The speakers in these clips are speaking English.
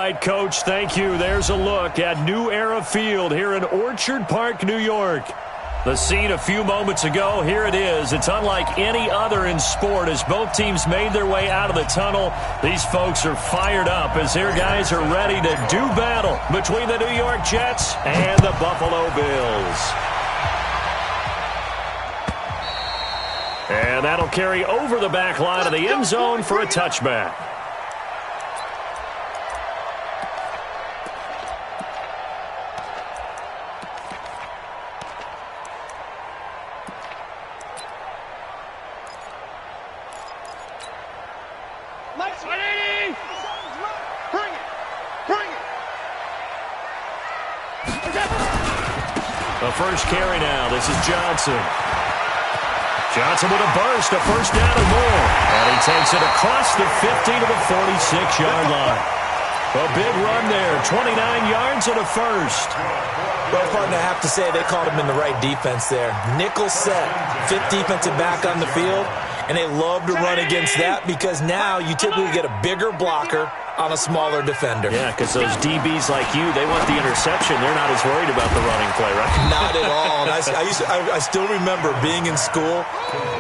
right, Coach, thank you. There's a look at New Era Field here in Orchard Park, New York. The scene a few moments ago, here it is. It's unlike any other in sport as both teams made their way out of the tunnel. These folks are fired up as their guys are ready to do battle between the New York Jets and the Buffalo Bills. And that'll carry over the back line of the end zone for a touchback. The first carry now. This is Johnson. Johnson with a burst, a first down and more. And he takes it across the 50 to the 46-yard line. A big run there, 29 yards and a first. Well, partner, I have to say they called him in the right defense there. Nickel set, fifth defensive back on the field, and they love to run against that because now you typically get a bigger blocker on a smaller defender. Yeah, because those DBs like you, they want the interception. They're not as worried about the running play, right? Not at all. And I still remember being in school,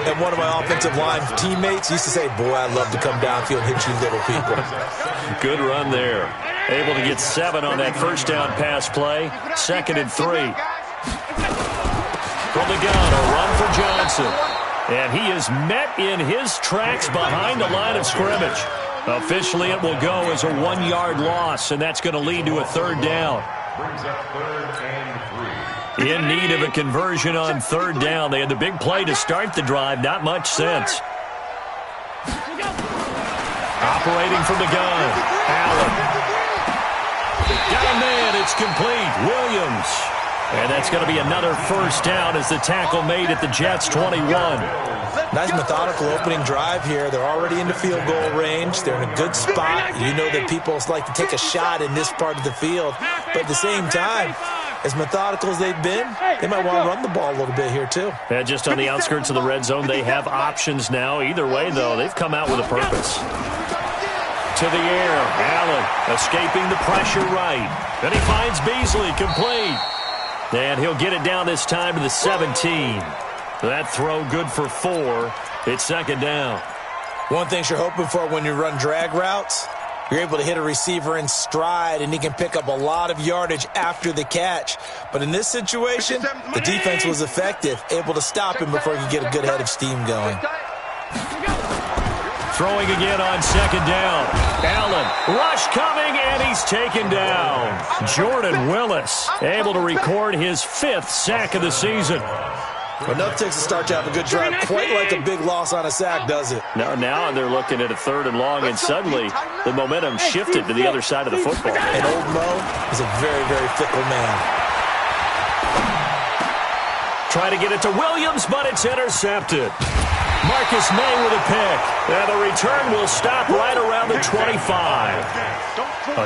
and one of my offensive line teammates used to say, boy, I'd love to come downfield and hit you little people. Good run there. Able to get 7 on that first down pass play. 2nd and 3. From the gun, a run for Johnson. And he is met in his tracks behind the line of scrimmage. Officially, it will go as a 1-yard loss, and that's going to lead to a 3rd down. In need of a conversion on 3rd down. They had the big play to start the drive. Not much sense. Operating from the gun. Allen. Got a man. It's complete. Williams. And that's going to be another first down as the tackle made at the Jets' 21. Nice methodical opening drive here. They're already into field goal range. They're in a good spot. You know that people like to take a shot in this part of the field. But at the same time, as methodical as they've been, they might want to run the ball a little bit here too. Yeah, just on the outskirts of the red zone, they have options now. Either way, though, they've come out with a purpose. To the air, Allen escaping the pressure right. Then he finds Beasley, complete. And he'll get it down this time to the 17. That throw good for 4. It's 2nd down. One thing you're hoping for when you run drag routes, you're able to hit a receiver in stride, and he can pick up a lot of yardage after the catch. But in this situation, the defense was effective, able to stop him before he could get a good head of steam going. Throwing again on 2nd down. Allen, rush coming, and he's taken down. Jordan Willis able to record his 5th sack of the season. Enough takes to start to have a good drive. Quite like a big loss on a sack, does it? Now they're looking at a 3rd and long, and suddenly the momentum shifted to the other side of the football. And old Mo is a very, very fickle man. Try to get it to Williams, but it's intercepted. Marcus May with a pick. And the return will stop right around the 25.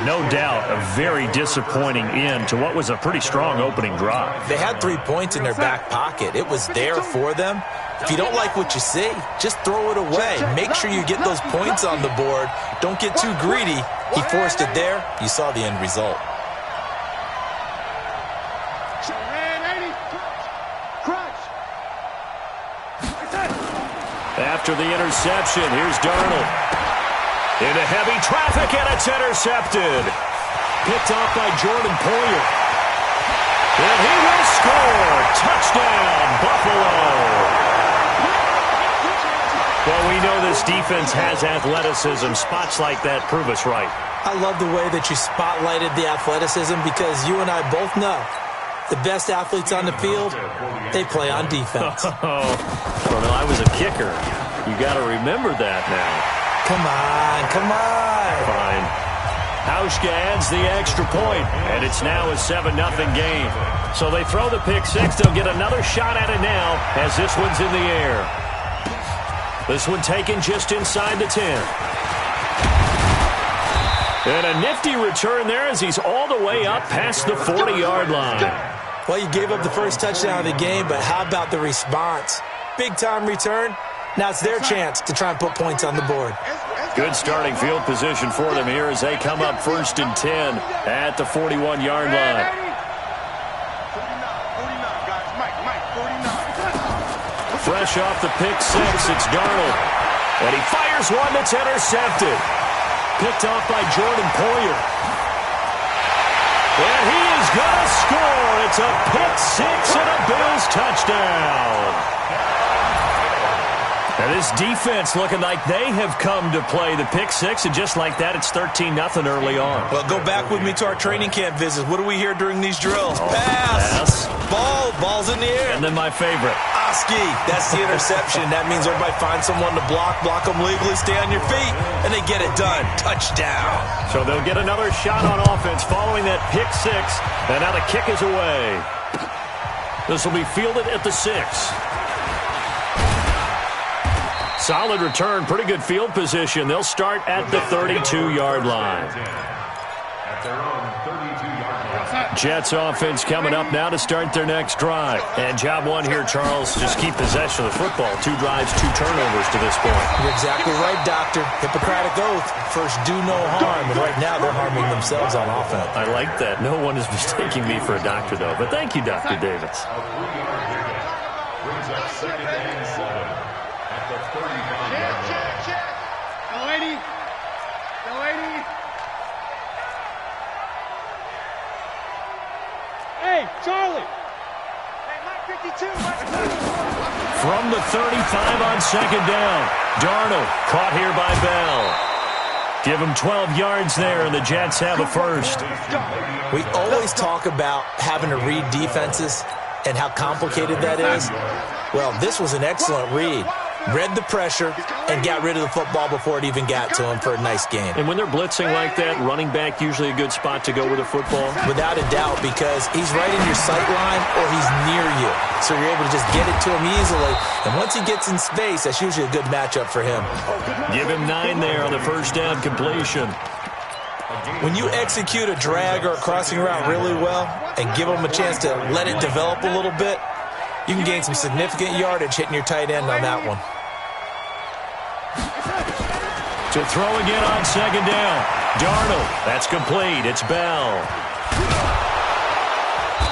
No doubt a very disappointing end to what was a pretty strong opening drive. They had 3 points in their back pocket. It was there for them. If you don't like what you see, just throw it away. Make sure you get those points on the board. Don't get too greedy. He forced it there. You saw the end result. After the interception, here's Darnold. Into heavy traffic, and it's intercepted. Picked off by Jordan Poyer. And he will score. Touchdown, Buffalo. Well, we know this defense has athleticism. Spots like that prove us right. I love the way that you spotlighted the athleticism because you and I both know the best athletes on the field, they play on defense. Well, I was a kicker. You got to remember that now. Come on. Fine. Hauschka adds the extra point, and it's now a 7-0 game. So they throw the pick six. They'll get another shot at it now as this one's in the air. This one taken just inside the 10. And a nifty return there as he's all the way up past the 40-yard line. Well, you gave up the first touchdown of the game, but how about the response? Big-time return. Now it's their chance to try and put points on the board. Good starting field position for them here as they come up 1st and 10 at the 41-yard line. Fresh off the pick six, it's Darnold. And he fires one that's intercepted. Picked off by Jordan Poyer. And he is going to score. It's a pick six and a Bills touchdown. And this defense looking like they have come to play the pick six, and just like that, it's 13-0 early on. Well, go back with me to our training camp visits. What do we hear during these drills? Pass. Ball's in the air. And then my favorite. Oski. That's the interception. That means everybody finds someone to block them legally, stay on your feet, and they get it done. Touchdown. So they'll get another shot on offense following that pick six, and now the kick is away. This will be fielded at the 6. Solid return, pretty good field position. They'll start at the 32-yard line. Jets offense coming up now to start their next drive. And job one here, Charles, just keep possession of the football. 2 drives, 2 turnovers to this point. You're exactly right, Doctor. Hippocratic oath. First, do no harm. And right now, they're harming themselves on offense. I like that. No one is mistaking me for a doctor, though. But thank you, Dr. Davis. Brings up 2nd and 7 at the 35-yard line. Go, lady. Hey, Charlie. Hey, Mike 52. From the 35 on 2nd down. Darnold caught here by Bell. Give him 12 yards there, and the Jets have a first. We always talk about having to read defenses and how complicated that is. Well, this was an excellent read. Read the pressure and got rid of the football before it even got to him for a nice game. And when they're blitzing like that, running back usually a good spot to go with the football? Without a doubt, because he's right in your sight line or he's near you. So you're able to just get it to him easily. And once he gets in space, that's usually a good matchup for him. Give him 9 there on the first down completion. When you execute a drag or a crossing route really well and give them a chance to let it develop a little bit, you can gain some significant yardage hitting your tight end on that one. To throw again on 2nd down. Darnold. That's complete. It's Bell.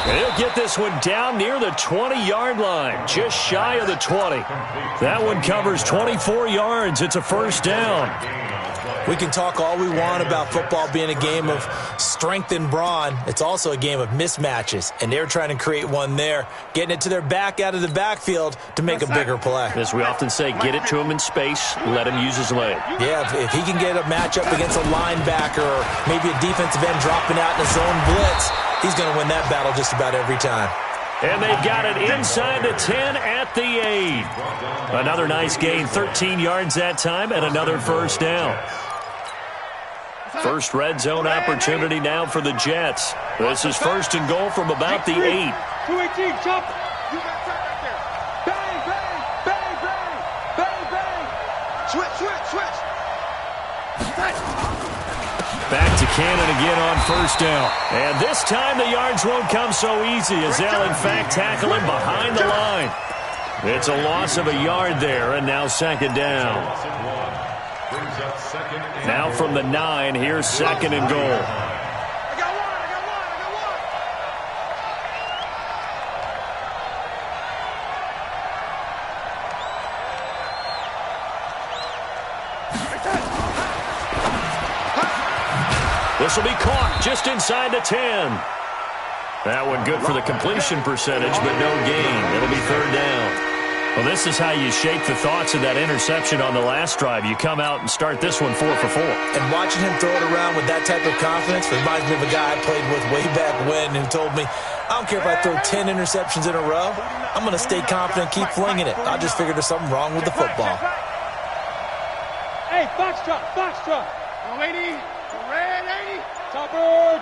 And he'll get this one down near the 20-yard line, just shy of the 20. That one covers 24 yards. It's a first down. We can talk all we want about football being a game of strength and brawn. It's also a game of mismatches, and they're trying to create one there, getting it to their back out of the backfield to make a bigger play. As we often say, get it to him in space, let him use his leg. Yeah, if he can get a matchup against a linebacker or maybe a defensive end dropping out in a zone blitz, he's going to win that battle just about every time. And they've got it inside the 10 at the 8. Another nice gain, 13 yards that time, and another first down. First red zone opportunity now for the Jets. This is 1st and goal from about the 8. 218, jump. You got time right there. Bang, bang, bang, bang, bang, bang. Switch. Back to Cannon again on first down. And this time the yards won't come so easy as they'll in fact tackle him behind the line. It's a loss of a yard there, and now 2nd down. Now from the 9, here's 2nd and goal. I got one. This will be caught just inside the 10. That one good for the completion percentage, but no gain. It'll be 3rd down. Well, this is how you shape the thoughts of that interception on the last drive. You come out and start this one 4 for 4. And watching him throw it around with that type of confidence reminds me of a guy I played with way back when who told me, I don't care if I throw 10 interceptions in a row. I'm going to stay confident, keep flinging it. I just figured there's something wrong with the football. Hey, box truck. Lady, red lady. Topper.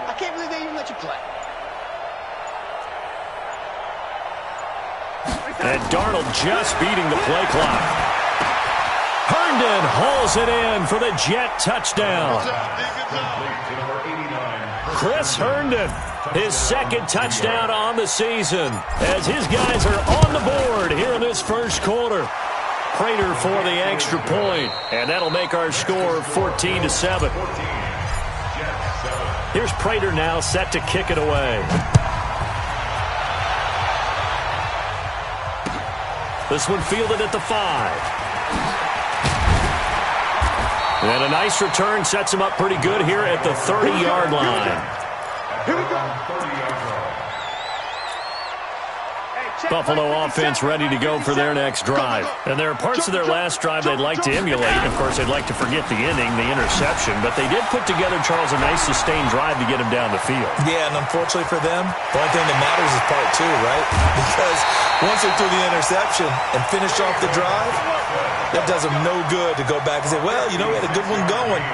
I can't believe they even let you play. And Darnold just beating the play clock. Herndon hauls it in for the Jet touchdown. Chris Herndon, his 2nd touchdown on the season, as his guys are on the board here in this first quarter. Prater for the extra point, and that'll make our score 14-7. Here's Prater now set to kick it away. This one fielded at the 5. And a nice return sets him up pretty good here at the 30-yard line. Here we go. Buffalo offense ready to go for their next drive. And there are parts of their last drive they'd like to emulate. Of course, they'd like to forget the ending, the interception. But they did put together, Charles, a nice sustained drive to get him down the field. Yeah, and unfortunately for them, the only thing that matters is part 2, right? Because once they threw the interception and finished off the drive, that does them no good to go back and say, well, you know, we had a good one going.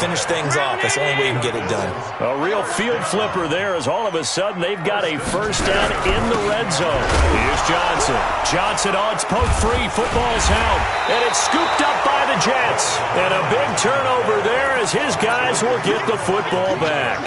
Finish things off. That's the only way you can get it done. A real field flipper there as all of a sudden they've got a first down in the red zone. Here's Johnson. Johnson, oh, it's poked free. Football's held. And it's scooped up by the Jets. And a big turnover there as his guys will get the football back.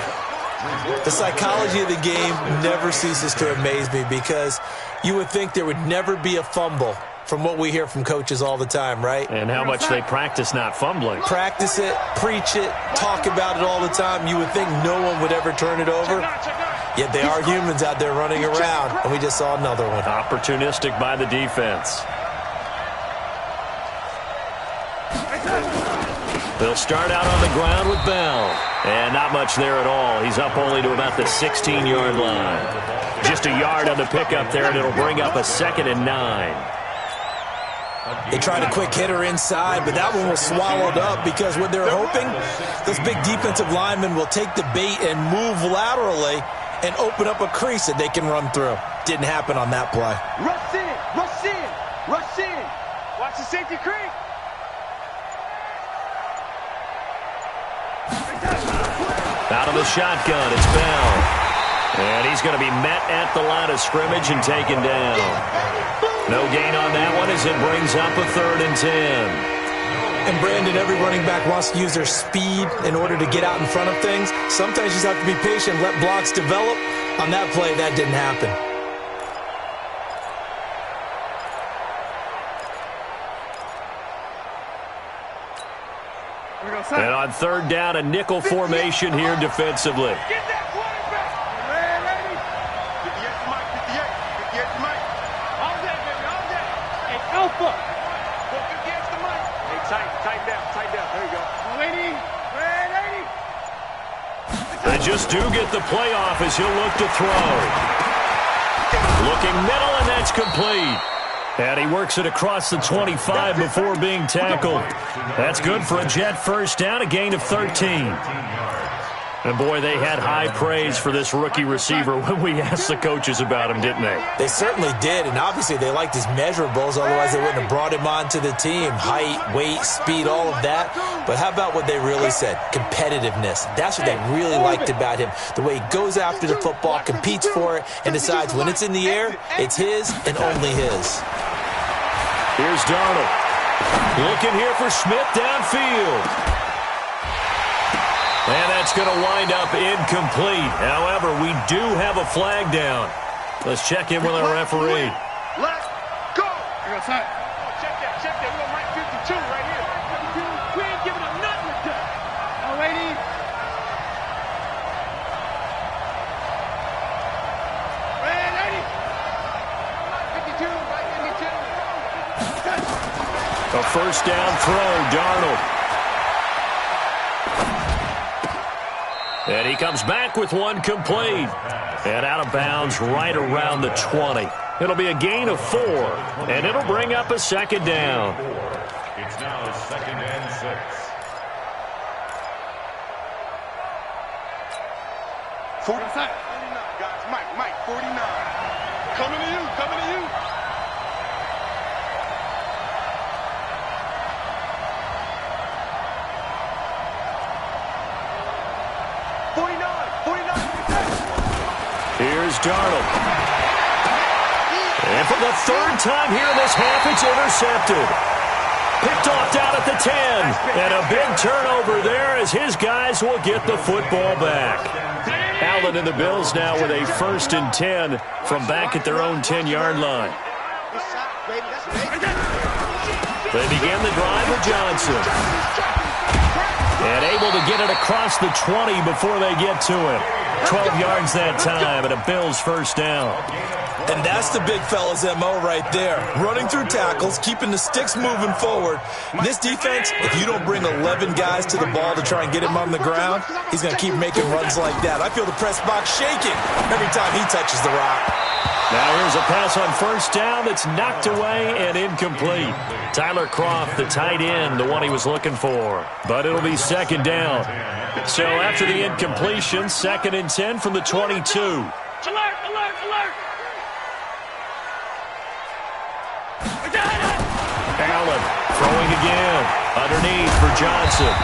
The psychology of the game never ceases to amaze me because you would think there would never be a fumble from what we hear from coaches all the time, right? And how much they practice not fumbling. Practice it, preach it, talk about it all the time. You would think no one would ever turn it over. Yet they are humans out there running around, and we just saw another one. Opportunistic by the defense. They'll start out on the ground with Bell. And not much there at all. He's up only to about the 16-yard line. Just a yard on the pickup there, and it'll bring up a 2nd and 9. They tried a quick hitter inside, but that one was swallowed up because what they're hoping, those big defensive linemen will take the bait and move laterally and open up a crease that they can run through. Didn't happen on that play. Rush in, rush in, rush in. Watch the safety creek. Out of the shotgun, it's Bell. And he's going to be met at the line of scrimmage and taken down. No gain on that one as it brings up a 3rd and 10. And Brandon, every running back wants to use their speed in order to get out in front of things. Sometimes you just have to be patient, let blocks develop. On that play, that didn't happen. And on 3rd down, a nickel formation here defensively. Get that quarterback. Ready? 58 to Mike, 58 to Mike. All day, baby, all day. Hey, Alpha. Go 58 to Mike. Hey, tight down. There you go. Ready? They just do get the playoff as he'll look to throw. Looking middle, and that's complete. And he works it across the 25 before being tackled. That's good for a Jet first down, a gain of 13. And, boy, they had high praise for this rookie receiver when we asked the coaches about him, didn't they? They certainly did, and obviously they liked his measurables, otherwise they wouldn't have brought him onto the team. Height, weight, speed, all of that. But how about what they really said? Competitiveness. That's what they really liked about him. The way he goes after the football, competes for it, and decides when it's in the air, it's his and only his. Here's Darnold. Looking here for Smith downfield. And that's going to wind up incomplete. However, we do have a flag down. Let's check in with our referee. Let's go. Check that. We're on Mike 52 right here. We ain't giving him nothing with that. Now, lady. Lady. 52, right 52. A first down throw, Darnold. And he comes back with one complete. And out of bounds right around the 20. It'll be a gain of 4. And it'll bring up a 2nd down. It's now 2nd and 6. Guys, Mike, 49. Coming to you. 49. Here's Darnold. And for the 3rd time here in this half, it's intercepted. Picked off down at the 10. And a big turnover there as his guys will get the football back. Allen and the Bills now with a 1st and 10 from back at their own 10-yard line. They begin the drive with Johnson. And able to get it across the 20 before they get to him. 12 yards that time and a Bills first down. And that's the big fella's MO right there. Running through tackles, keeping the sticks moving forward. This defense, if you don't bring 11 guys to the ball to try and get him on the ground, he's going to keep making runs like that. I feel the press box shaking every time he touches the rock. Now here's a pass on first down that's knocked away and incomplete. Tyler Kroft, the tight end, the one he was looking for. But it'll be second down. So after the incompletion, 2nd and 10 from the 22. Alert, alert, alert! Allen throwing again. Underneath for Johnson.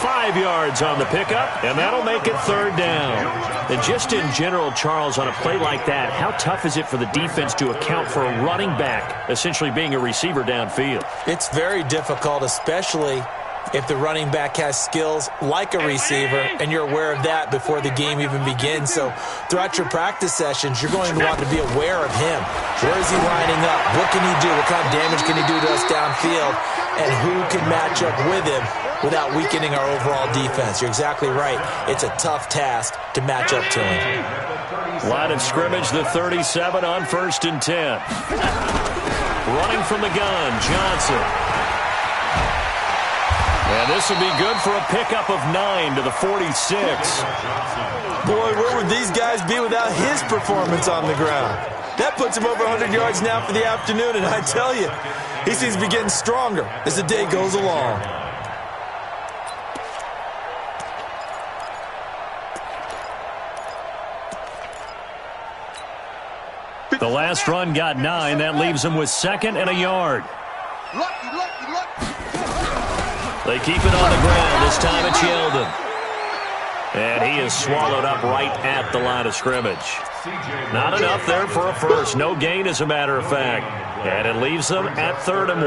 5 yards on the pickup, and that'll make it 3rd down. And just in general, Charles, on a play like that, how tough is it for the defense to account for a running back essentially being a receiver downfield? It's very difficult, especially if the running back has skills like a receiver, and you're aware of that before the game even begins. So throughout your practice sessions, you're going to want to be aware of him. Where is he lining up? What can he do? What kind of damage can he do to us downfield? And who can match up with him without weakening our overall defense? You're exactly right. It's a tough task to match up to him. Line of scrimmage, the 37 on 1st and 10. Running from the gun, Johnson. And this will be good for a pickup of 9 to the 46. Boy, where would these guys be without his performance on the ground? That puts him over 100 yards now for the afternoon, and I tell you, he seems to be getting stronger as the day goes along. The last run got 9. That leaves him with 2nd and a yard. Lucky, lucky, lucky. They keep it on the ground. This time it's Yeldon. And he is swallowed up right at the line of scrimmage. Not enough there for a first. No gain, as a matter of fact. And it leaves them at 3rd and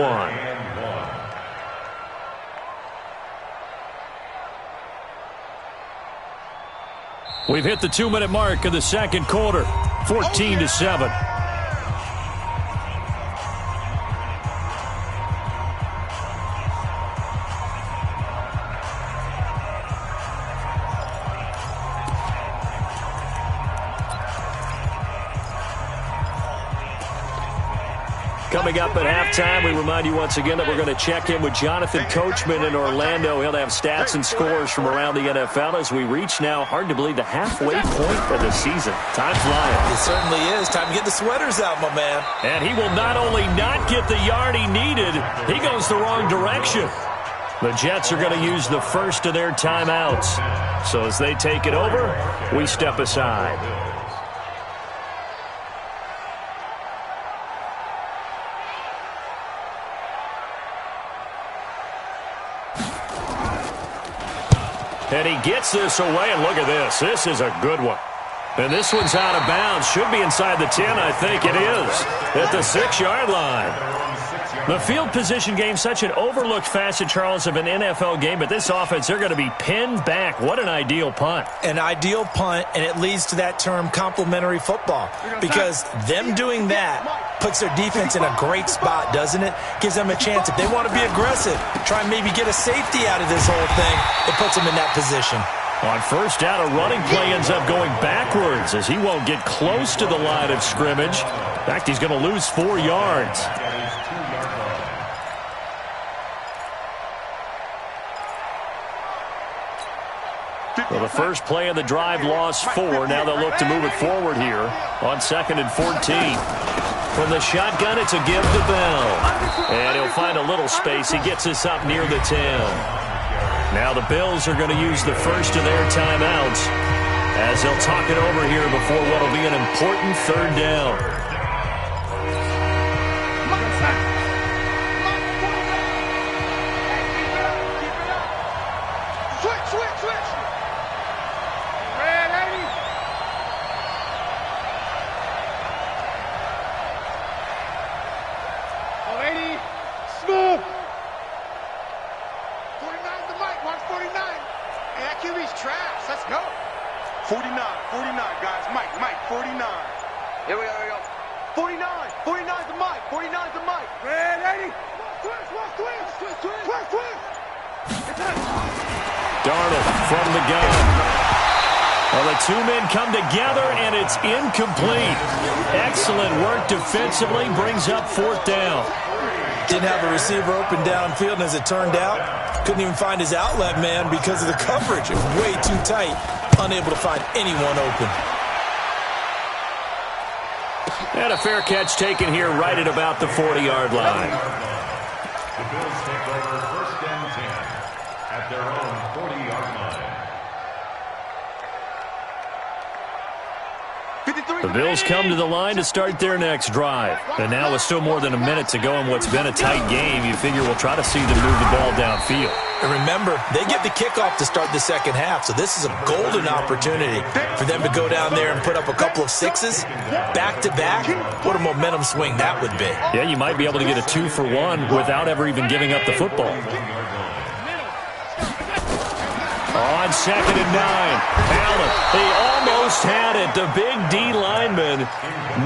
1. We've hit the 2-minute mark of the second quarter. 14-7. Coming up at halftime, we remind you once again that we're going to check in with Jonathan Coachman in Orlando. He'll have stats and scores from around the NFL as we reach now, hard to believe, the halfway point of the season. Time flying. It certainly is. Time to get the sweaters out, my man. And he will not only not get the yard he needed, he goes the wrong direction. The Jets are going to use the first of their timeouts. So as they take it over, we step aside. And he gets this away, and look at this. This is a good one. And this one's out of bounds. Should be inside the 10, I think it is. At the 6-yard line. The field position game, such an overlooked facet, Charles, of an NFL game. But this offense, they're going to be pinned back. What an ideal punt. An ideal punt, and it leads to that term complementary football. Because them doing that puts their defense in a great spot, doesn't it? Gives them a chance. If they want to be aggressive, try and maybe get a safety out of this whole thing, it puts them in that position. On first down, a running play ends up going backwards as he won't get close to the line of scrimmage. In fact, he's going to lose 4 yards. Well, the first play of the drive lost 4. Now they'll look to move it forward here on 2nd and 14. From the shotgun, it's a give to Bell. And he'll find a little space. He gets us up near the 10. Now the Bills are going to use the first of their timeouts as they'll talk it over here before what will be an important 3rd down. Let's go. 49, guys. Mike, 49. Here we go. 49. 49's the mic. 49's the mic. Ready? Twist. Darnold from the gun. Well, the two men come together, and it's incomplete. Excellent work defensively, brings up 4th down. Didn't have a receiver open downfield, and as it turned out, couldn't even find his outlet man because of the coverage. It was way too tight, unable to find anyone open. And a fair catch taken here right at about the 40-yard line. The Bills take over 1st and 10 at their own 40-yard line. The Bills come to the line to start their next drive. And now with still more than a minute to go in what's been a tight game, you figure we'll try to see them move the ball downfield. And remember, they get the kickoff to start the second half, so this is a golden opportunity for them to go down there and put up a couple of sixes back-to-back. What a momentum swing that would be. Yeah, you might be able to get a 2-for-1 without ever even giving up the football. On 2nd and 9, Allen, he almost had it. The big D lineman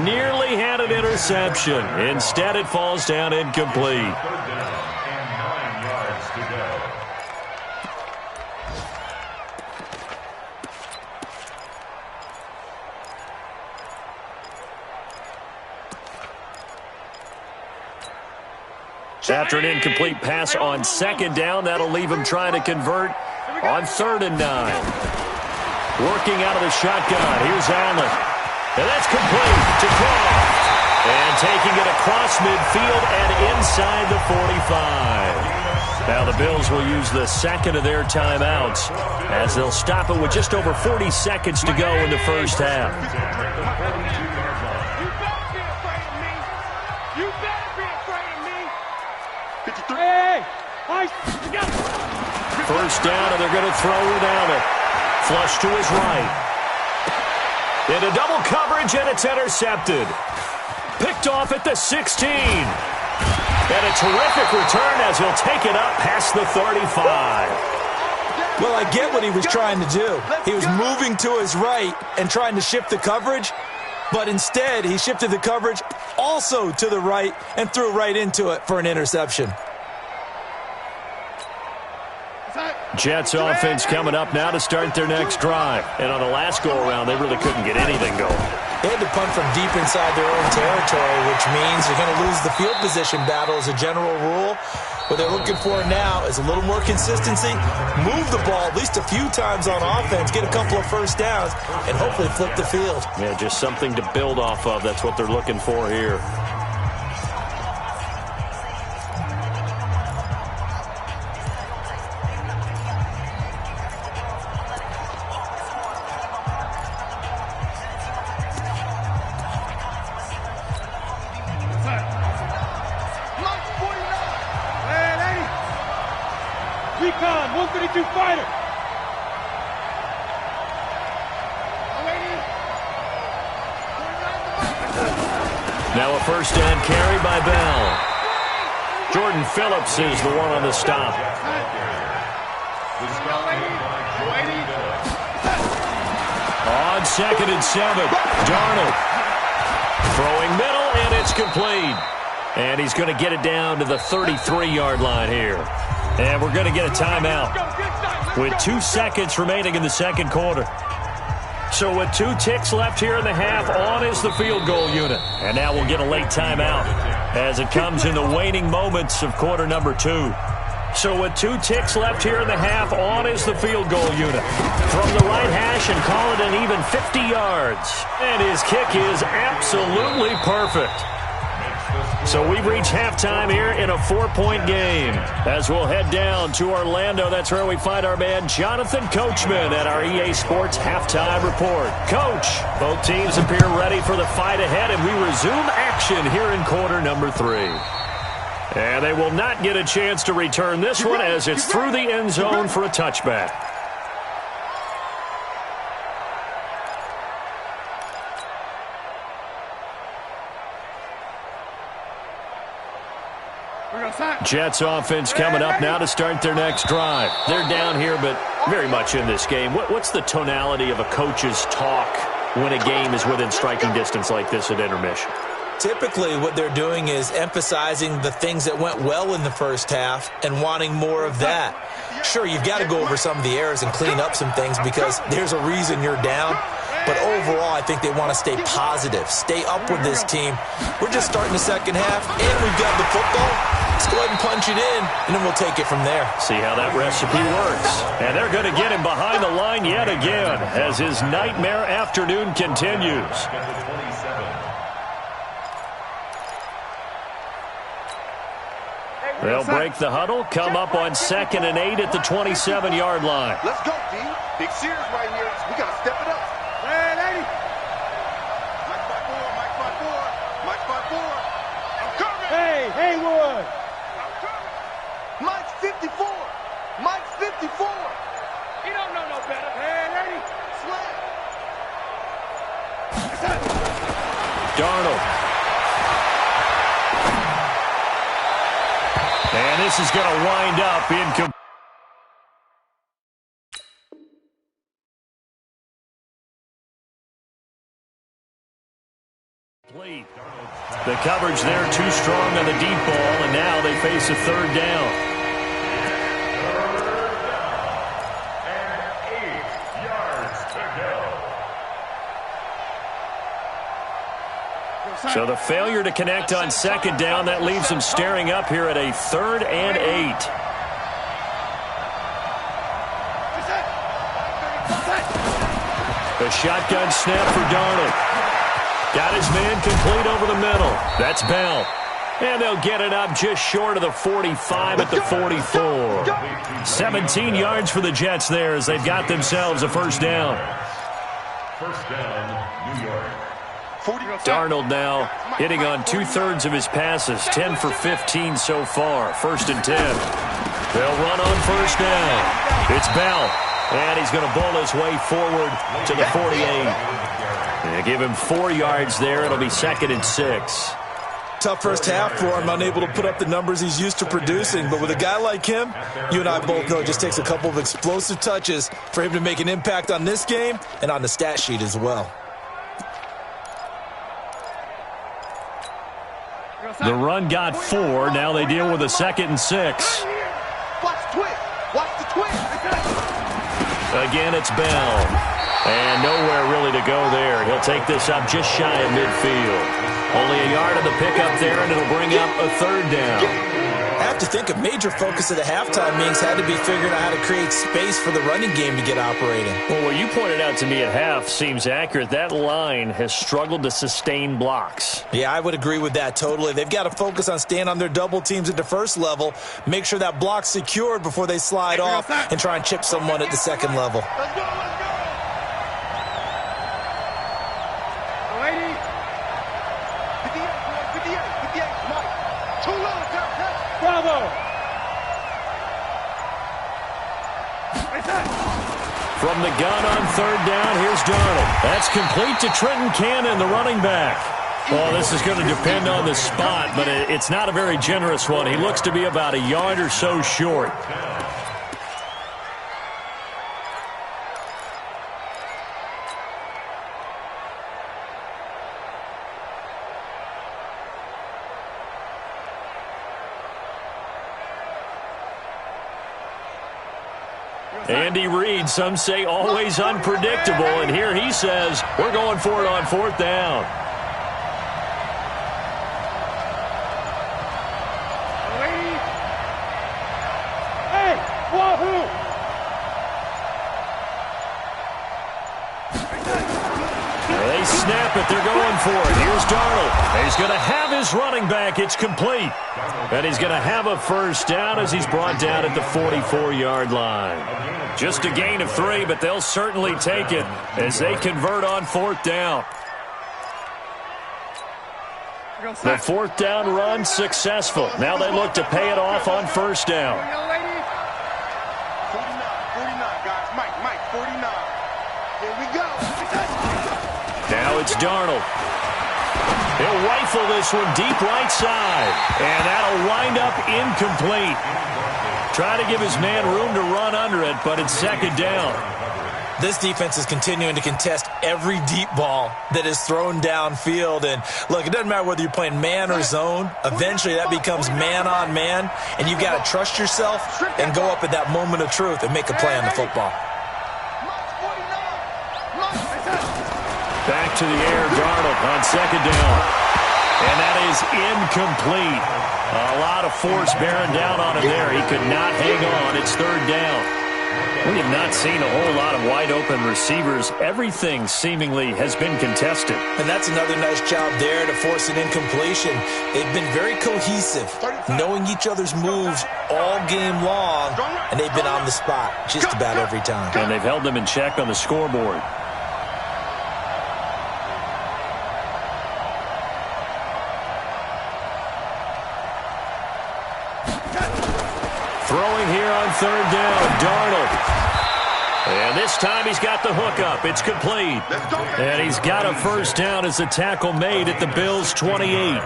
nearly had an interception. Instead, it falls down incomplete. 3rd down and 9 yards to go. After an incomplete pass on 2nd down, that'll leave him trying to convert on 3rd and 9. Working out of the shotgun. Here's Allen. And that's complete to Croft. And taking it across midfield and inside the 45. Now the Bills will use the 2nd of their timeouts as they'll stop it with just over 40 seconds to go in the first half. First down, and they're going to throw without it. Flush to his right. Into double coverage, and it's intercepted. Picked off at the 16. And a terrific return as he'll take it up past the 35. Well, I get what he was trying to do. He was moving to his right and trying to shift the coverage, but instead he shifted the coverage also to the right and threw right into it for an interception. Jets offense coming up now to start their next drive. And on the last go-around, they really couldn't get anything going. They had to punt from deep inside their own territory, which means you're going to lose the field position battle as a general rule. What they're looking for now is a little more consistency, move the ball at least a few times on offense, get a couple of first downs, and hopefully flip the field. Yeah, just something to build off of. That's what they're looking for here. Recon, 132 fighter. Now a first down carry by Bell. Jordan Phillips is the one on the stop. On 2nd and 7, Darnold throwing middle, and it's complete. And he's going to get it down to the 33-yard line here. And we're going to get a timeout with 2 seconds remaining in the second quarter. So with 2 ticks left here in the half, on is the field goal unit. And now we'll get a late timeout as it comes in the waning moments of quarter number 2. So with 2 ticks left here in the half, on is the field goal unit. From the right hash and call it an even 50 yards. And his kick is absolutely perfect. So we've reached halftime here in a 4-point game. As we'll head down to Orlando, that's where we find our man Jonathan Coachman at our EA Sports Halftime Report. Coach, both teams appear ready for the fight ahead, and we resume action here in quarter number 3. And they will not get a chance to return this one as it's through the end zone for a touchback. Jets offense coming up now to start their next drive. They're down here, but very much in this game. What's the tonality of a coach's talk when a game is within striking distance like this at intermission? Typically, what they're doing is emphasizing the things that went well in the first half and wanting more of that. Sure, you've got to go over some of the errors and clean up some things because there's a reason you're down. But overall, I think they want to stay positive, stay up with this team. We're just starting the second half, and we've got the football. Let's go ahead and punch it in, and then we'll take it from there. See how that recipe works. And they're going to get him behind the line yet again as his nightmare afternoon continues. They'll break the huddle, come up on 2nd and 8 at the 27-yard line. Let's go, D. Big Sears right here. We got to step it up. Hey, lady. Mike 5-4, Mike 5-4, Mike 5-4. I'm coming. Hey, Haywood. I'm coming. Mike's 54. Mike's 54. He don't know no better. Hey, lady. Slam. Darnold. And this is going to wind up incomplete. The coverage there too strong on the deep ball, and now they face a third down. And 8 yards to go. So the failure to connect on 2nd down, that leaves them staring up here at a 3rd and 8. The shotgun snap for Darnold. Got his man complete over the middle. That's Bell. And they'll get it up just short of the 45 at the 44. 17 yards for the Jets there as they've got themselves a first down. First down, New York. Darnold now hitting on 2/3 of his passes, 10 for 15 so far. 1st and 10. They'll run on first down. It's Bell, and he's going to bowl his way forward to the 48. They give him 4 yards there. It'll be 2nd and 6. Tough first half for him, unable to put up the numbers he's used to producing. But with a guy like him, you and I both know it just takes a couple of explosive touches for him to make an impact on this game and on the stat sheet as well. The run got 4. Now they deal with a 2nd and 6. Watch the twist. Watch the twist. Again, it's Bell. And nowhere really to go there. He'll take this up just shy of midfield. Only a yard of the pickup there, and it'll bring up a 3rd down. I have to think a major focus of the halftime meetings had to be figuring out how to create space for the running game to get operating. Well, what you pointed out to me at half seems accurate. That line has struggled to sustain blocks. Yeah, I would agree with that totally. They've got to focus on staying on their double teams at the first level, make sure that block's secured before they slide off and try and chip someone at the second level. Let's go, let's go. Lady. 58, Mike. Too low, Bravo. From the gun on 3rd down, here's Darnold. That's complete to Trenton Cannon, the running back. Well, this is going to depend on the spot, but it's not a very generous one. He looks to be about a yard or so short. Andy Reid, some say always unpredictable, and here he says, we're going for it on 4th down. Hey, wahoo! They snap it. They're going for it. Here's Darnold. He's going to have his running back. It's complete. And he's going to have a first down as he's brought down at the 44-yard line. Just a gain of 3, but they'll certainly take it as they convert on 4th down. The 4th down run successful. Now they look to pay it off on 1st down. 49, guys. Mike, 49. Here we go. Now it's Darnold. He'll rifle this one deep right side. And that'll wind up incomplete. Try to give his man room to run under it, but it's 2nd down. This defense is continuing to contest every deep ball that is thrown downfield. And look, it doesn't matter whether you're playing man or zone. Eventually that becomes man on man, and you've got to trust yourself and go up at that moment of truth and make a play on the football. Back to the air, Darnold on second down. And that is incomplete. A lot of force bearing down on him there. He could not hang on. It's third down. We have not seen a whole lot of wide-open receivers. Everything seemingly has been contested. And that's another nice job there to force an incompletion. They've been very cohesive, knowing each other's moves all game long, and they've been on the spot just about every time. And they've held them in check on the scoreboard. Throwing here on third down, Darnold. And this time he's got the hook up. It's complete. And he's got a first down as the tackle made at the Bills' 28.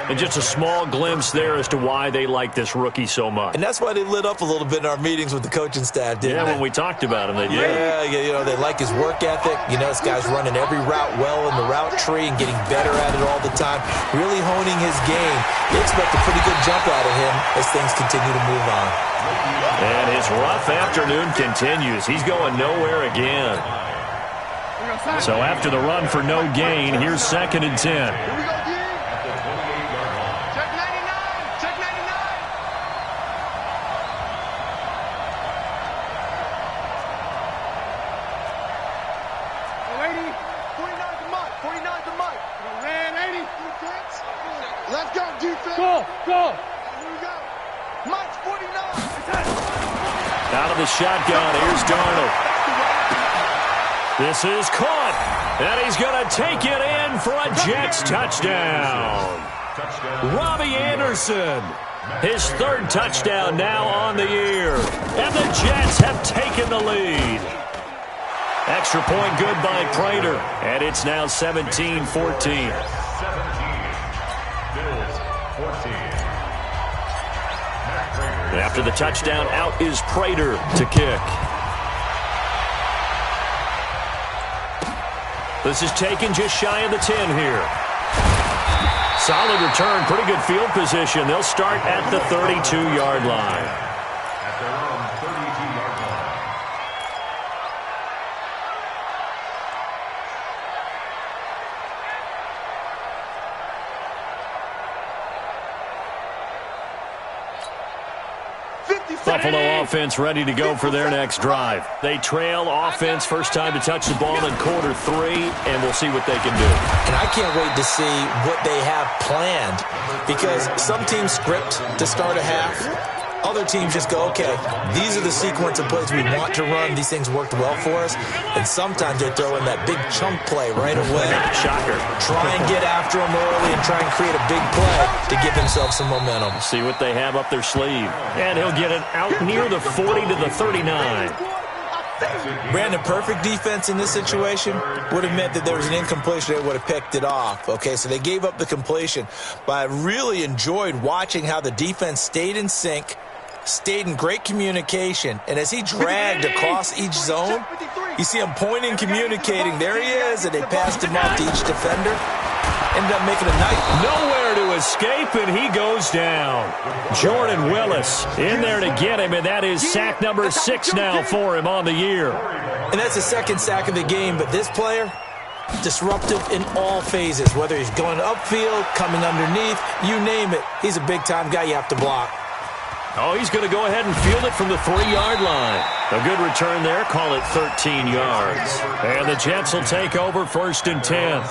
And just a small glimpse there as to why they like this rookie so much. And that's why they lit up a little bit in our meetings with the coaching staff, didn't they? When we talked about him, they did. Yeah, you know, they like his work ethic. You know, this guy's running every route well in the route tree and getting better at it all the time, really honing his game. They expect a pretty good jump out of him as things continue to move on. And his rough afternoon continues. He's going nowhere again. So after the run for no gain, here's 2nd and 10. Out of the shotgun, here's Darnold. This is caught, and he's going to take it in for a Jets touchdown. Robbie Anderson, his 3rd touchdown now on the year, and the Jets have taken the lead. Extra point good by Prater, and it's now 17-14. After the touchdown, out is Prater to kick. This is taken just shy of the 10 here. Solid return, pretty good field position. They'll start at the 32-yard line. At their own 32-yard line. Buffalo offense ready to go for their next drive. They trail offense, first time to touch the ball in quarter 3, and we'll see what they can do. And I can't wait to see what they have planned, because some teams script to start a half. Other teams just go, okay, these are the sequence of plays we want to run. These things worked well for us. And sometimes they throw in that big chunk play right away. Shocker. Try and get after them early and try and create a big play to give themselves some momentum. See what they have up their sleeve. And he'll get it out near the 40 to the 39. Brandon, perfect defense in this situation would have meant that there was an incompletion. They would have picked it off. Okay, so they gave up the completion. But I really enjoyed watching how the defense stayed in sync, stayed in great communication, and as he dragged across each zone, you see him pointing, communicating. There he is, and they passed him off to each defender. Ended up making a night. Nowhere to escape, and he goes down. Jordan Willis in there to get him, and that is sack number 6 now for him on the year. And that's the 2nd sack of the game, but this player, disruptive in all phases, whether he's going upfield, coming underneath, you name it. He's a big-time guy you have to block. Oh, he's going to go ahead and field it from the 3-yard line. A good return there. Call it 13 yards. And the Jets will take over 1st and 10.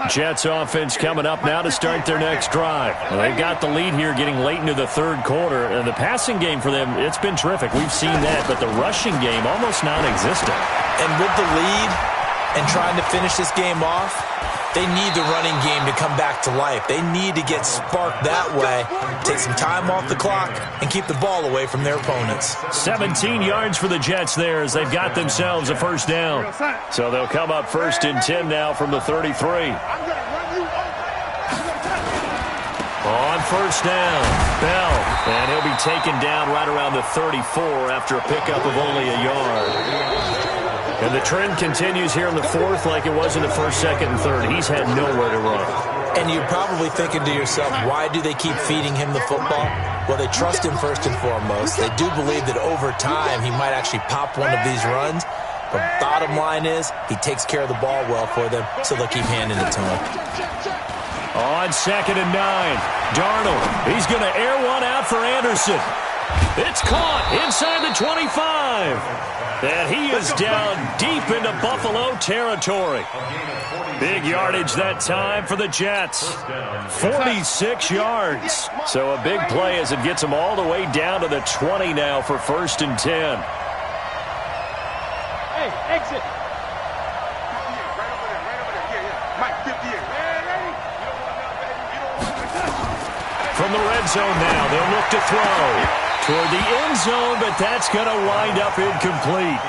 Jets offense coming up now to start their next drive. Well, they've got the lead here getting late into the 3rd quarter. And the passing game for them, it's been terrific. We've seen that, but the rushing game almost non-existent. And with the lead and trying to finish this game off, They need the running game to come back to life. They need to get sparked that way, take some time off the clock, and keep the ball away from their opponents. 17 yards for the Jets there as they've got themselves a first down. So they'll come up 1st and 10 now from the 33. On first down, Bell, and he'll be taken down right around the 34 after a pickup of only a yard. And the trend continues here in the fourth like it was in the first, second, and third. He's had nowhere to run. And you're probably thinking to yourself, why do they keep feeding him the football? Well, they trust him first and foremost. They do believe that over time he might actually pop one of these runs. But bottom line is he takes care of the ball well for them, so they'll keep handing it to him. On 2nd and 9, Darnold. He's going to air one out for Anderson. It's caught inside the 25. And he is down deep into Buffalo territory. Big yardage that time for the Jets. 46 yards. So a big play as it gets them all the way down to the 20 now for 1st and 10. Hey, exit. 58, right over there, right over there. Yeah. Mike, 58. Hey, ready? You don't want that, baby. You don't want that. From the red zone now, they'll look to throw toward the end zone, but that's going to wind up incomplete.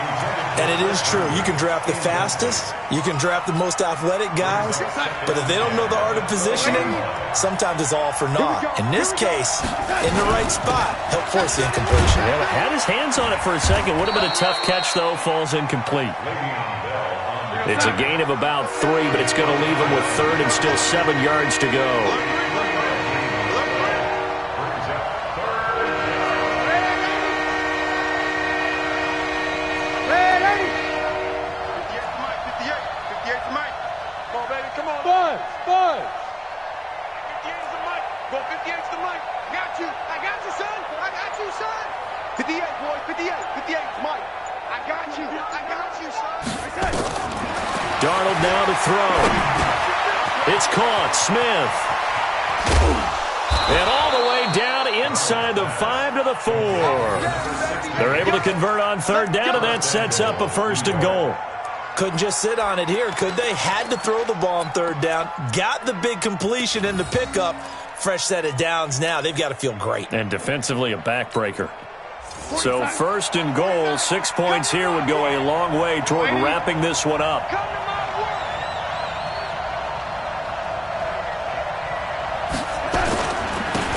And it is true. You can draft the fastest. You can draft the most athletic guys. But if they don't know the art of positioning, sometimes it's all for naught. In this case, in the right spot, help force the incompletion. Yeah, had his hands on it for a second. Would have been a tough catch, though. Falls incomplete. It's a gain of about 3, but it's going to leave him with 3rd and still 7 yards to go. Darnold now to throw. It's caught. Smith. And all the way down inside the 5 to the 4. They're able to convert on 3rd down, and that sets up a 1st and goal. Couldn't just sit on it here, could they? Had to throw the ball on 3rd down. Got the big completion in the pickup. Fresh set of downs now. They've got to feel great. And defensively a backbreaker. So 1st and goal, 6 points here would go a long way toward wrapping this one up.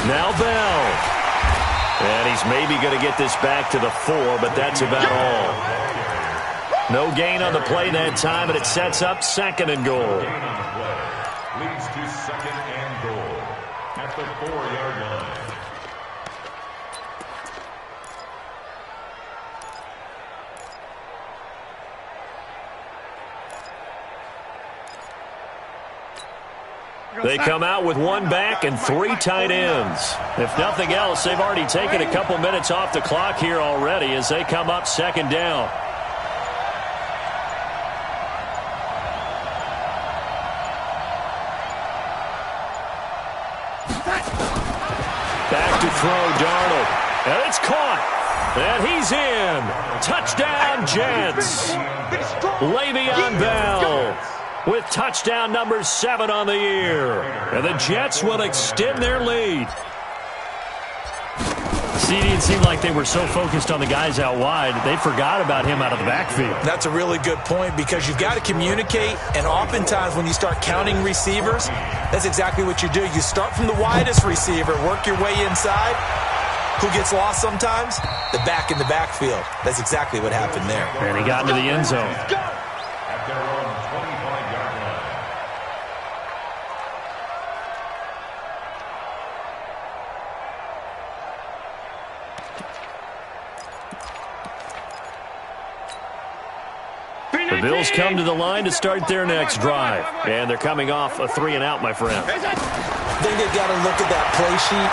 Now Bell. And he's maybe going to get this back to the 4, but that's about all. No gain on the play that time, and it sets up 2nd and goal. Leads to 2nd and goal at the 4-yard line. They come out with 1 back and 3 tight ends. If nothing else, they've already taken a couple minutes off the clock here already as they come up 2nd down. Back to throw, Darnold. And it's caught. And he's in. Touchdown, Jets. Le'Veon Bell with touchdown number 7 on the year. And the Jets will extend their lead. See, it didn't seem like they were so focused on the guys out wide, they forgot about him out of the backfield. That's a really good point because you've got to communicate, and oftentimes when you start counting receivers, that's exactly what you do. You start from the widest receiver, work your way inside. Who gets lost sometimes? The back in the backfield. That's exactly what happened there. And he got into the end zone. The Bills come to the line to start their next drive. And they're coming off a 3-and-out, my friend. I think they've got to look at that play sheet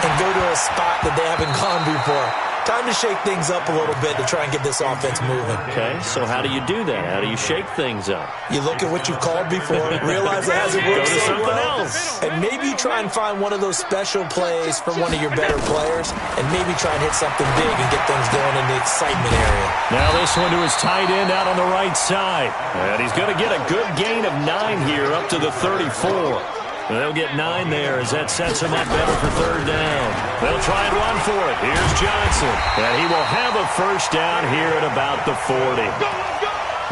and go to a spot that they haven't gone before. Time to shake things up a little bit to try and get this offense moving. Okay, so how do you do that? How do you shake things up? You look at what you've called before, realize it hasn't worked so well, And maybe you try and find one of those special plays from one of your better players, and maybe try and hit something big and get things going in the excitement area. Now this one to his tight end out on the right side. And he's going to get a good gain of 9 here up to the 34. They'll get 9 there as that sets him up better for third down. They'll try and run for it. Here's Johnson. And he will have a first down here at about the 40.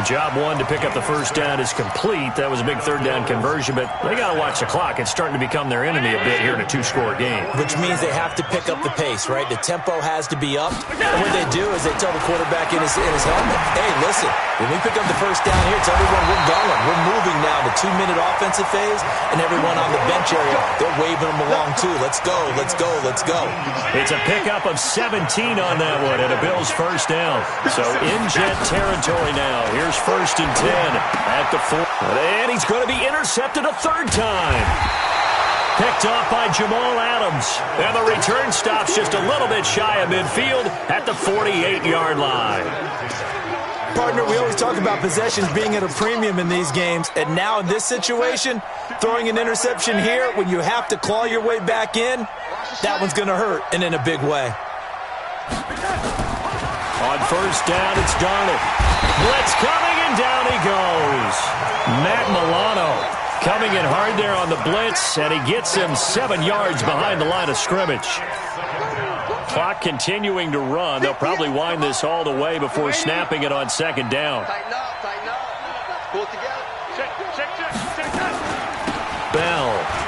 Job 1 to pick up the first down is complete. That was a big third down conversion, but they got to watch the clock. It's starting to become their enemy a bit here in a 2-score game. Which means they have to pick up the pace, right? The tempo has to be up. And what they do is they tell the quarterback in his helmet, hey, listen, when we pick up the first down here, tell everyone we're going. We're moving now. The 2-minute offensive phase, and everyone on the bench area, they're waving them along too. Let's go, let's go, let's go. It's a pickup of 17 on that one and a Bills first down. So in Jet territory now. Here's first and 10 at the 4. And he's going to be intercepted a third time. Picked off by Jamal Adams. And the return stops just a little bit shy of midfield at the 48-yard line. Partner, we always talk about possessions being at a premium in these games. And now in this situation, throwing an interception here when you have to claw your way back in, that one's going to hurt, and in a big way. On first down, it's Darnold. Blitz coming, and down he goes. Matt Milano coming in hard there on the blitz, and he gets him 7 yards behind the line of scrimmage. Clock continuing to run. They'll probably wind this all the way before snapping it on second down. Tighten up, tighten up. Pull it together. Check. Bell.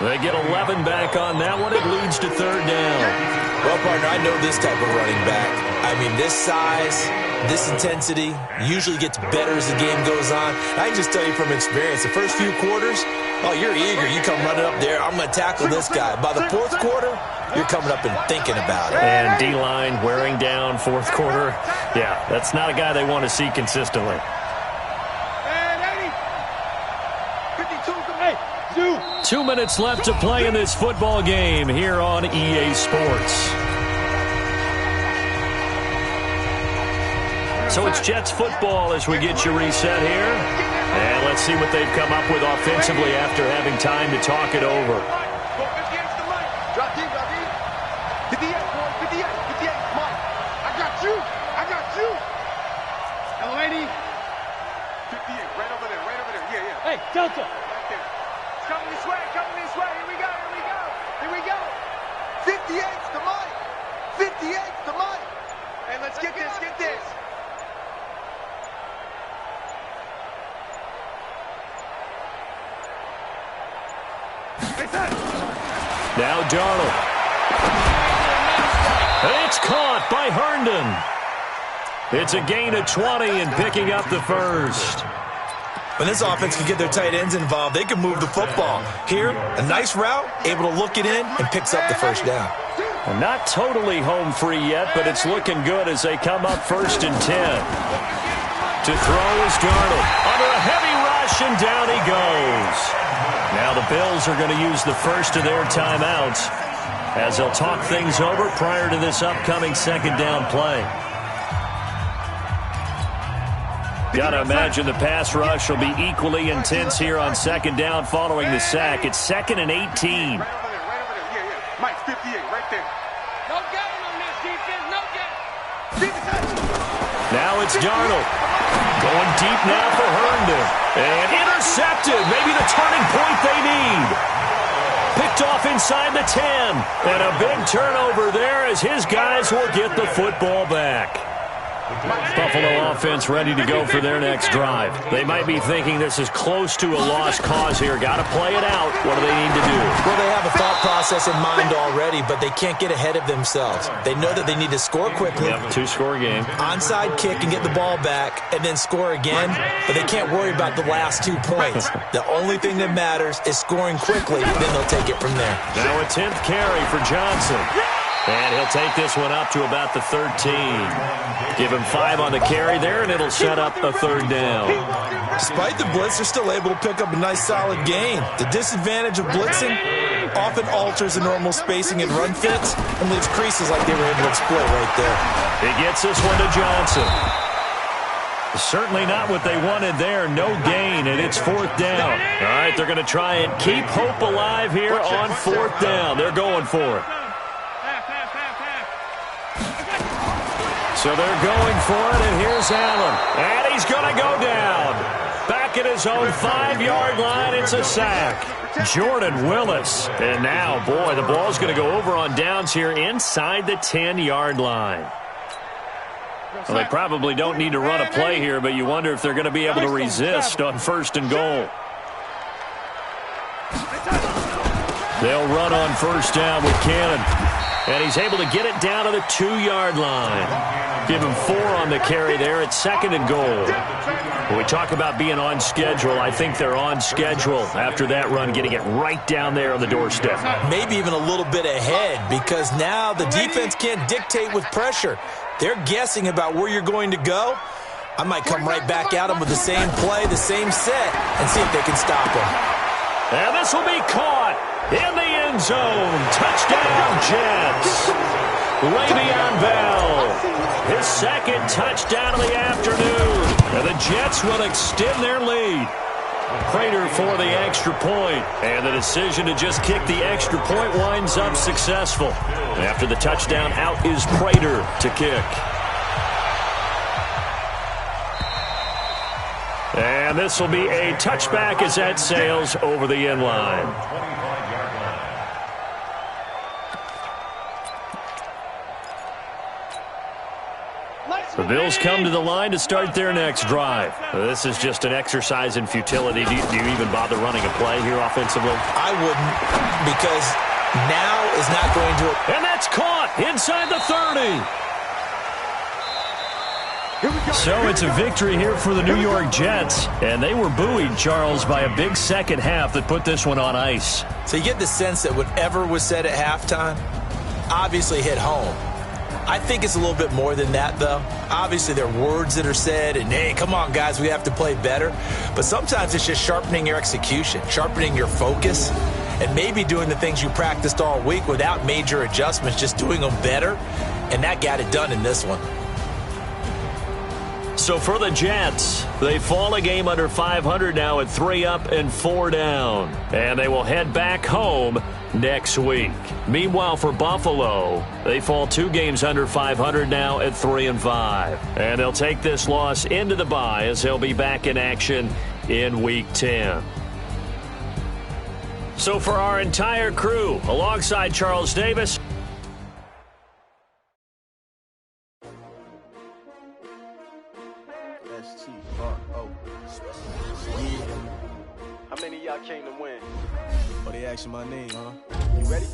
They get 11 back on that one. It leads to third down. Well, partner, I know this type of running back. I mean, this size, this intensity usually gets better as the game goes on. I can just tell you from experience, the first few quarters, oh, you're eager. You come running up there, I'm going to tackle this guy. By the fourth quarter, you're coming up and thinking about it. And D-line wearing down fourth quarter. Yeah, that's not a guy they want to see consistently. 2 minutes left to play in this football game here on EA Sports. So it's Jets football as we get you reset here. And let's see what they've come up with offensively after having time to talk it over. Drop deep. 58, boy, 58, come on. I got you. And lady. 58, right over there, yeah. Hey, Delta. Right there. It's coming this way. Here we go. 58's the money. And let's get this. Now Darnold. It's caught by Herndon. It's a gain of 20 and picking up the first. When this offense can get their tight ends involved, they can move the football. Here, a nice route, able to look it in, and picks up the first down. Well, not totally home free yet, but it's looking good as they come up first and 10. To throw is Darnold. Under a heavy rush, and down he goes. Now the Bills are going to use the first of their timeouts as they'll talk things over prior to this upcoming second down play. Got to imagine the pass rush will be equally intense here on second down following the sack. It's 2nd and 18. Right over there. Yeah. Mike, 58, right there. No game on this defense, no game. Now it's Darnold. Going deep now for Herndon. And intercepted. Maybe the turning point they need. Picked off inside the 10. And a big turnover there as his guys will get the football back. Buffalo offense ready to go for their next drive. They might be thinking this is close to a lost cause here. Got to play it out. What do they need to do? Well, they have a thought process in mind already, but they can't get ahead of themselves. They know that they need to score quickly. Yep, 2-score game. Onside kick and get the ball back and then score again, but they can't worry about the last 2 points. The only thing that matters is scoring quickly, then they'll take it from there. Now a 10th carry for Johnson. And he'll take this one up to about the 13. Give him 5 on the carry there, and it'll set up a third down. Despite the blitz, they're still able to pick up a nice, solid gain. The disadvantage of blitzing often alters the normal spacing and run fits and leaves creases like they were able to exploit right there. He gets this one to Johnson. Certainly not what they wanted there. No gain, and it's 4th down. All right, they're going to try and keep hope alive here on 4th down. They're going for it. So they're going for it, and here's Allen. And he's going to go down. Back at his own 5-yard line, it's a sack. Jordan Willis. And now, boy, the ball's going to go over on downs here inside the 10-yard line. Well, they probably don't need to run a play here, but you wonder if they're going to be able to resist on 1st and goal. They'll run on 1st down with Cannon. And he's able to get it down to the 2-yard line. Give him 4 on the carry there at 2nd and goal. When we talk about being on schedule, I think they're on schedule after that run, getting it right down there on the doorstep. Maybe even a little bit ahead, because now the defense can't dictate with pressure. They're guessing about where you're going to go. I might come right back at them with the same play, the same set, and see if they can stop them. And this will be caught in the end zone. Touchdown, Jets. Le'Veon Bell, his 2nd touchdown of the afternoon. And the Jets will extend their lead. Prater for the extra point. And the decision to just kick the extra point winds up successful. After the touchdown, out is Prater to kick. And this will be a touchback as that sails over the end line. The Bills come to the line to start their next drive. This is just an exercise in futility. Do you even bother running a play here offensively? I wouldn't, because now is not going to... And that's caught inside the 30. So it's a victory here for the New York Jets. And they were buoyed, Charles, by a big second half that put this one on ice. So you get the sense that whatever was said at halftime obviously hit home. I think it's a little bit more than that, though. Obviously, there are words that are said, and, hey, come on, guys, we have to play better. But sometimes it's just sharpening your execution, sharpening your focus, and maybe doing the things you practiced all week without major adjustments, just doing them better. And that got it done in this one. So for the Jets, they fall a game under 500 now at 3 up and 4 down. And they will head back home next week. Meanwhile, for Buffalo, they fall 2 games under 500 now at 3 and 5. And they'll take this loss into the bye as they'll be back in action in Week 10. So for our entire crew, alongside Charles Davis, how many of y'all came to win? Oh, they asking my name, huh? You ready?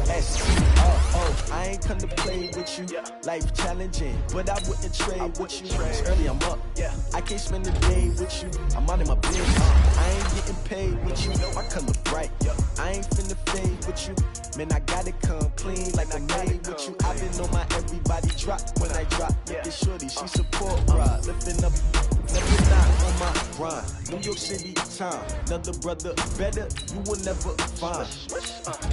S-T-R-O. I ain't come to play with you. Yeah. Life challenging, but I wouldn't trade with you. It's early, I'm up. Yeah. I can't spend the day with you. I'm out in my bed. I ain't getting paid with you. My color bright. Yeah. I ain't finna fade with you. Man, I gotta come clean like I'm made with you. I've been on my everybody drop when I drop. Look at shorty, she support ride. Lifting up, never not on my grind. New York City time. Another brother better, you will never find.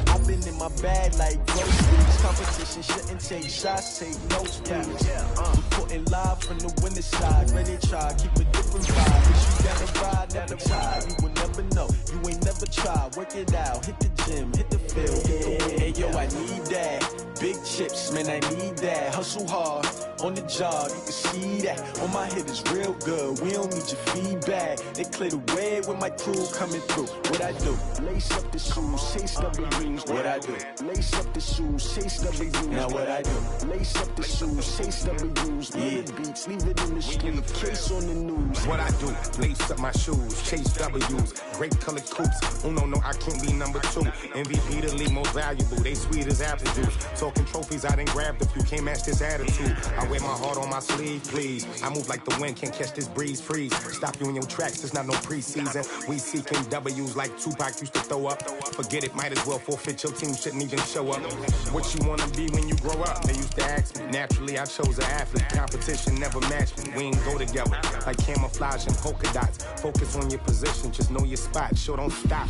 I've been in my bag like groceries. Competition shouldn't take shots, take notes, please. Reporting live from the winning side. Ready to try, keep a different vibe. If you down the ride, down the tide, you will never know. You ain't never tried, work it out. Hit the gym, hit the field, hit the win. Hey, yo, I need that. Big chips, man, I need that. Hustle hard, on the job, you can see that. On my head is real good, we don't need your feedback. They clear the way with my crew coming through. What I do? Lace up the shoes, chase W's. What I do? Lace up the shoes, chase W's. Now what I do? Lace up the shoes, chase W's. Yeah. Beats, leave it in the street, case on the news. What I do? Lace up my shoes, chase W's. Great colored coops. Oh no, I can't be number 2. MVP the league most valuable. They sweet as apple juice. Talking trophies, I didn't grab the few. Can't match this attitude. I wear my heart on my sleeve, please. I move like the wind, can't catch this breeze. Freeze. Stop you in your tracks. It's not no preseason. We seeking W's like Tupac used to throw up. Forget it, might as well forfeit. Your team shouldn't even show up. What you wanna be when you grow up? They used to ask me. Naturally, I chose an athlete. Competition never matched me. We ain't go together like camouflage and polka dots. Focus on your position, just know your spot. Sure, don't stop.